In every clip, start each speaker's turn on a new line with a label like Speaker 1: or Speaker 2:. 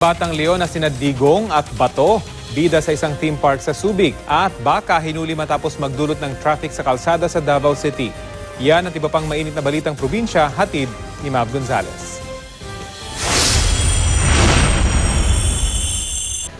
Speaker 1: Batang leon na sina Digong at Bato, bida sa isang theme park sa Subic at baka hinuli matapos magdulot ng traffic sa kalsada sa Davao City. Yan at iba pang mainit na balitang probinsya, hatid ni Mav Gonzalez.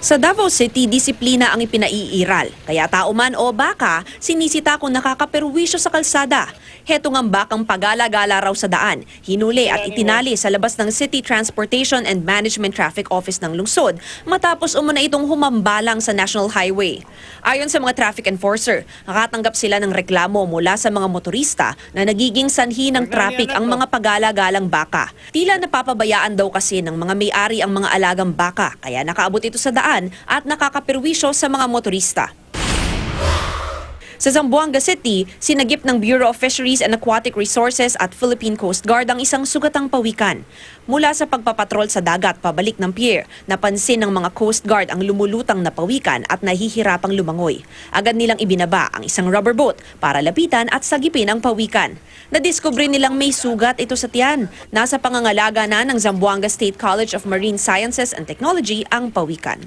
Speaker 2: Sa Davao City, disiplina ang ipinaiiral. Kaya tao man o baka, sinisita kung nakakaperwisyo sa kalsada. Heto ngang bakang pagala-gala raw sa daan, hinuli at itinali sa labas ng City Transportation and Management Traffic Office ng lungsod matapos umuna itong humambalang sa National Highway. Ayon sa mga traffic enforcer, nakatanggap sila ng reklamo mula sa mga motorista na nagiging sanhi ng traffic ang mga pagala-galang baka. Tila napapabayaan daw kasi ng mga may-ari ang mga alagang baka, kaya nakaabot ito sa daan at nakakaperwisyo sa mga motorista. Sa Zamboanga City, sinagip ng Bureau of Fisheries and Aquatic Resources at Philippine Coast Guard ang isang sugatang pawikan. Mula sa pagpapatrol sa dagat pabalik ng pier, napansin ng mga Coast Guard ang lumulutang na pawikan at nahihirapang lumangoy. Agad nilang ibinaba ang isang rubber boat para lapitan at sagipin ang pawikan. Nadiskubre nilang may sugat ito sa tiyan. Nasa pangangalaga na ng Zamboanga State College of Marine Sciences and Technology ang pawikan.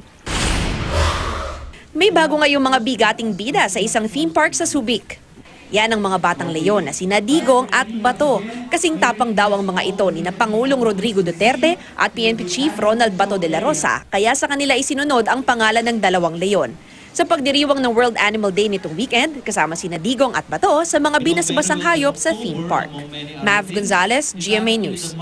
Speaker 2: May bago ngayong mga bigating bida sa isang theme park sa Subic. Yan ang mga batang leon na sina Digong at Bato. Kasing tapang daw ang mga ito ni na Pangulong Rodrigo Duterte at PNP Chief Ronald Bato de la Rosa, kaya sa kanila isinunod ang pangalan ng dalawang leon. Sa pagdiriwang ng World Animal Day nitong weekend, kasama sina Digong at Bato sa mga binasbasang hayop sa theme park. Mav Gonzalez, GMA News.